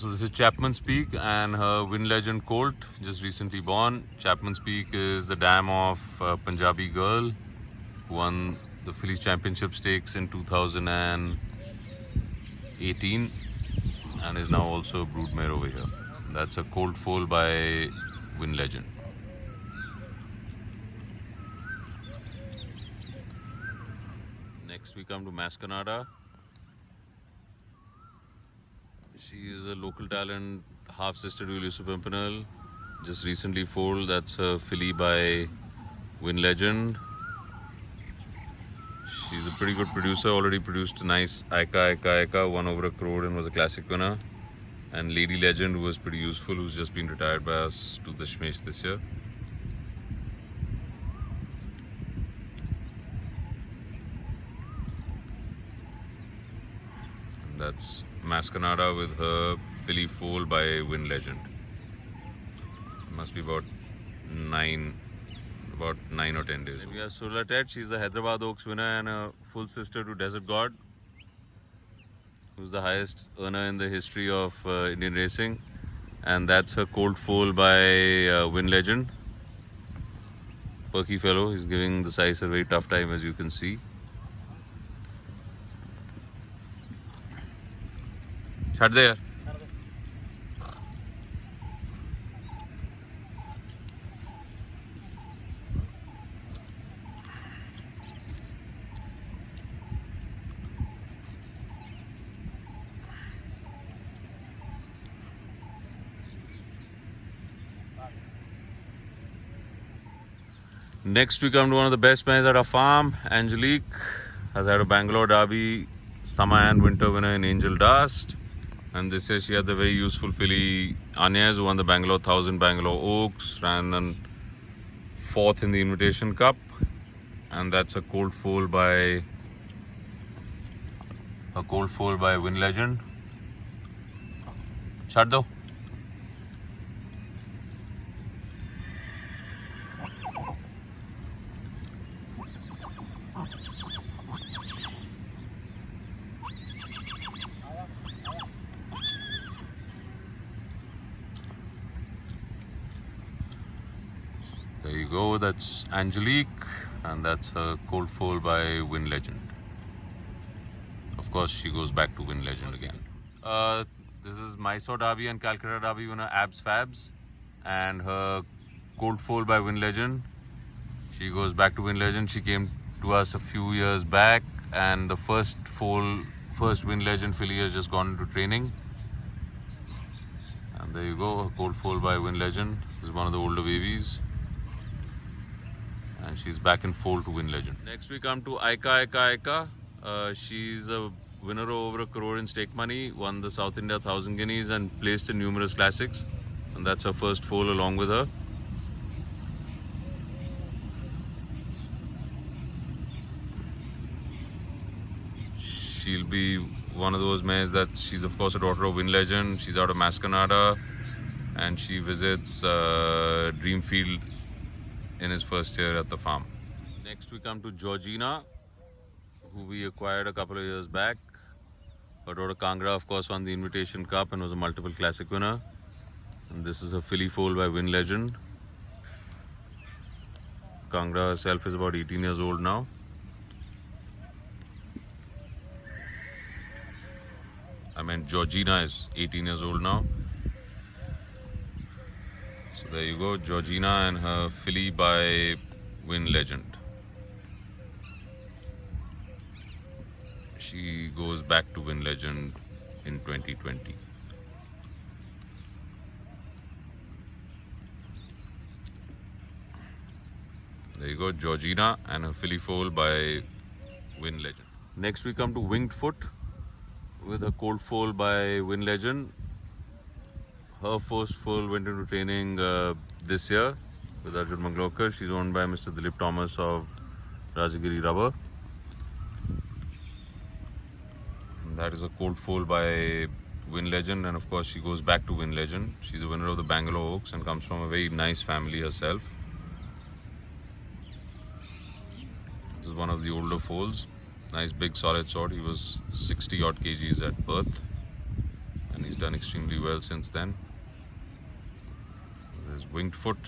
So this is Chapman's Peak and her Wind Legend colt, just recently born. Chapman's Peak is the dam of Punjabi girl who won the Phillies Championship Stakes in 2018 and is now also a broodmare over here. That's a colt foal by Wind Legend. Next we come to Masconada. She is a local talent, half sister to Yusuf Pimpernel. Just recently foaled. That's a filly by Wind Legend. She's a pretty good producer. Already produced a nice Aika, won over 1 crore and was a classic winner. And Lady Legend, who was pretty useful, who's just been retired by us to Dashmesh this year. That's Masconada with her filly foal by Wind Legend. Must be about 9 or 10 days. Then we have Surla Tet. She's a Hyderabad Oaks winner and a full sister to Desert God, who's the highest earner in the history of Indian racing. And that's her colt foal by Wind Legend. Perky fellow. He's giving the size a very tough time, as you can see. Shut there. Next we come to one of the best mares at our farm. Angelique has had a Bangalore Derby summer and winter winner in Angel Dust. And this year she had the very useful filly Anyes, who won the Bangalore 1000 Bangalore Oaks, ran on 4th in the Invitation Cup. And that's a colt foal by Wind Legend. Chhad do. There you go, that's Angelique, and that's a colt foal by Wind Legend. Of course, she goes back to Wind Legend again. This is Mysore Derby and Calcutta Derby winner Abs Fabs, and her colt foal by Wind Legend. She goes back to Wind Legend. She came to us a few years back, and the first Wind Legend filly has just gone into training. And there you go, a colt foal by Wind Legend. This is one of the older babies. And she's back in foal to Wind Legend. Next we come to Aika. She's a winner over 1 crore in stake money, won the South India 1000 Guineas and placed in numerous classics. And that's her first foal along with her. She'll be one of those mares that she's of course a daughter of Wind Legend. She's out of Masconada and she visits Dreamfield in his first year at the farm. Next we come to Georgina, who we acquired a couple of years back. Her daughter Kangra of course won the Invitation Cup and was a multiple classic winner. And this is a filly foal by Wind Legend. Kangra herself is about 18 years old now. I meant Georgina is 18 years old now. So there you go, Georgina and her filly by Wind Legend. She goes back to Wind Legend in 2020. There you go, Georgina and her filly foal by Wind Legend. Next we come to Winged Foot with a colt foal by Wind Legend. Her first foal went into training this year with Arjun Mangalorkar. She's owned by Mr. Dilip Thomas of Rajagiri Rubber. And that is a colt foal by Wind Legend, and of course she goes back to Wind Legend. She's a winner of the Bangalore Oaks and comes from a very nice family herself. This is one of the older foals. Nice big solid sort. He was 60 odd kgs at birth. and he's done extremely well since then. There's Winged Foot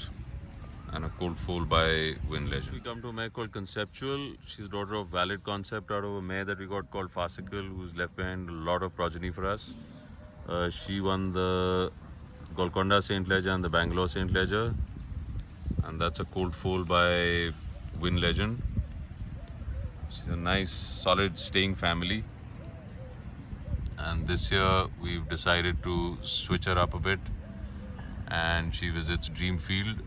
and a cold foal by Win Legend. We come to a mare called Conceptual. She's the daughter of Valid Concept out of a mare that we got called Farcical, who's left behind a lot of progeny for us. She won the Golconda St. Leger and the Bangalore St. Leger, and that's a cold foal by Win Legend. She's a nice, solid, staying family. And this year we've decided to switch her up a bit, and she visits Dreamfield.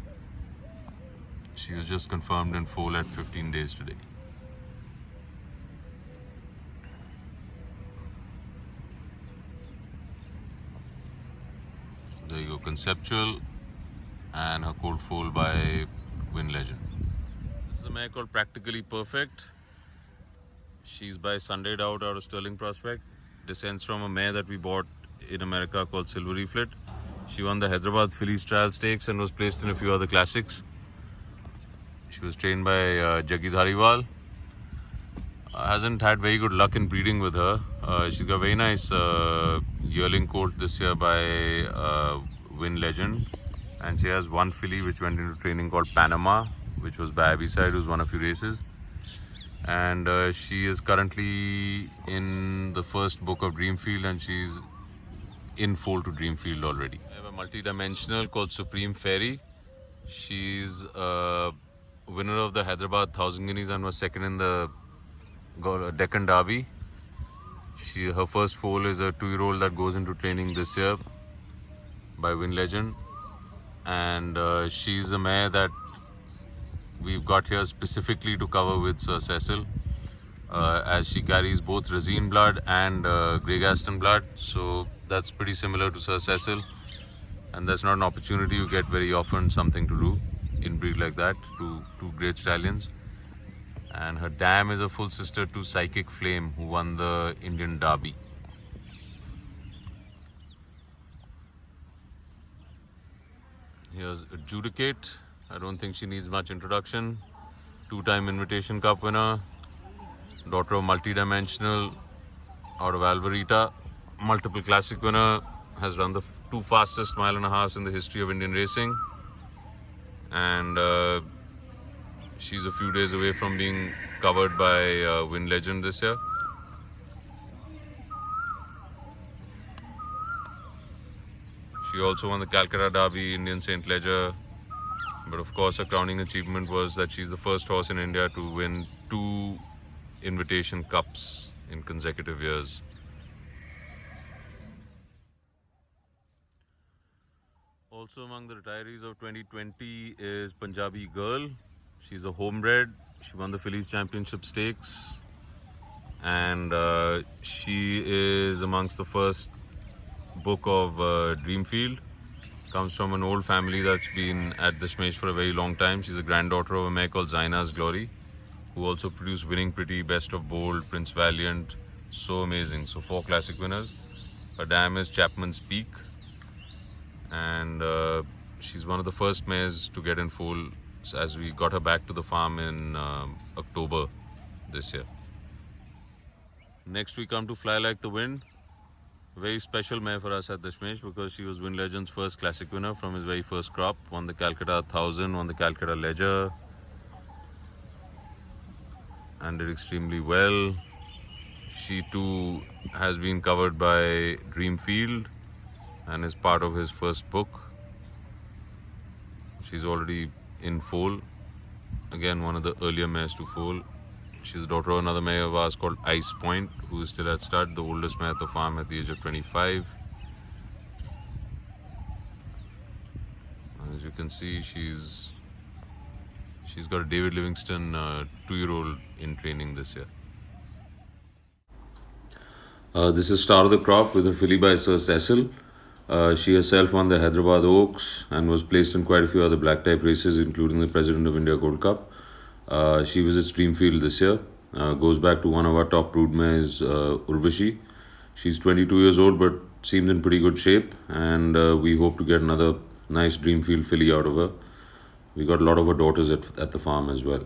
She was just confirmed in foal at 15 days today. There you go, Conceptual and her cold foal by Win Legend. This is a mare called Practically Perfect. She's by Sunday out of Sterling Prospect. Descends from a mare that we bought in America called Silvery Flit. She won the Hyderabad Fillies Trial Stakes and was placed in a few other classics. She was trained by Jaggi Dhariwal. Hasn't had very good luck in breeding with her. She's got a very nice yearling colt this year by Win Legend. And she has one filly which went into training called Panama, which was by Abbeyside, who's won a few races. And she is currently in the first book of Dreamfield, and she's in foal to Dreamfield already. I have a multi-dimensional called Supreme Fairy. She's a winner of the Hyderabad 1000 Guineas and was second in the Deccan Derby. Her first foal is a 2-year-old that goes into training this year by Win Legend. And she's a mare that we've got here specifically to cover with Sir Cecil, as she carries both Racine blood and Grey Gaston blood, so that's pretty similar to Sir Cecil, and that's not an opportunity you get very often, something to do in breed like that to two great stallions. And her dam is a full sister to Psychic Flame, who won the Indian Derby. Here's Adjudicate. I don't think she needs much introduction. 2-time Invitation Cup winner, daughter of Multidimensional out of Alvarita, multiple classic winner, has run the 2 fastest mile and a half in the history of Indian racing. And she's a few days away from being covered by Win Legend this year. She also won the Calcutta Derby, Indian St. Leger. But of course, her crowning achievement was that she's the first horse in India to win 2 Invitation Cups in consecutive years. Also among the retirees of 2020 is Punjabi Girl. She's a homebred. She won the Fillies Championship Stakes. And she is amongst the first book of Dreamfield. Comes from an old family that's been at Dashmesh for a very long time. She's a granddaughter of a mare called Zaina's Glory, who also produced Winning Pretty, Best of Bold, Prince Valiant. So amazing. So 4 classic winners. Her dam is Chapman's Peak. And she's one of the first mares to get in foal as we got her back to the farm in October this year. Next we come to Fly Like the Wind. Very special mare for us at Dashmesh because she was Win Legend's first classic winner from his very first crop. Won the Calcutta 1000, won the Calcutta Leger, and did extremely well. She too has been covered by Dreamfield and is part of his first book. She's already in foal. Again, one of the earlier mares to foal. She's the daughter of another mare of ours called Ice Point, who is still at stud, the oldest mare at the farm at the age of 25. As you can see, she's got a David Livingston 2-year-old in training this year. This is Star of the Crop with a filly by Sir Cecil. She herself won the Hyderabad Oaks and was placed in quite a few other black type races, including the President of India Gold Cup. She visits Dreamfield this year. Goes back to one of our top brood mares, Urvashi. She's 22 years old but seems in pretty good shape, and we hope to get another nice Dreamfield filly out of her. We got a lot of her daughters at the farm as well.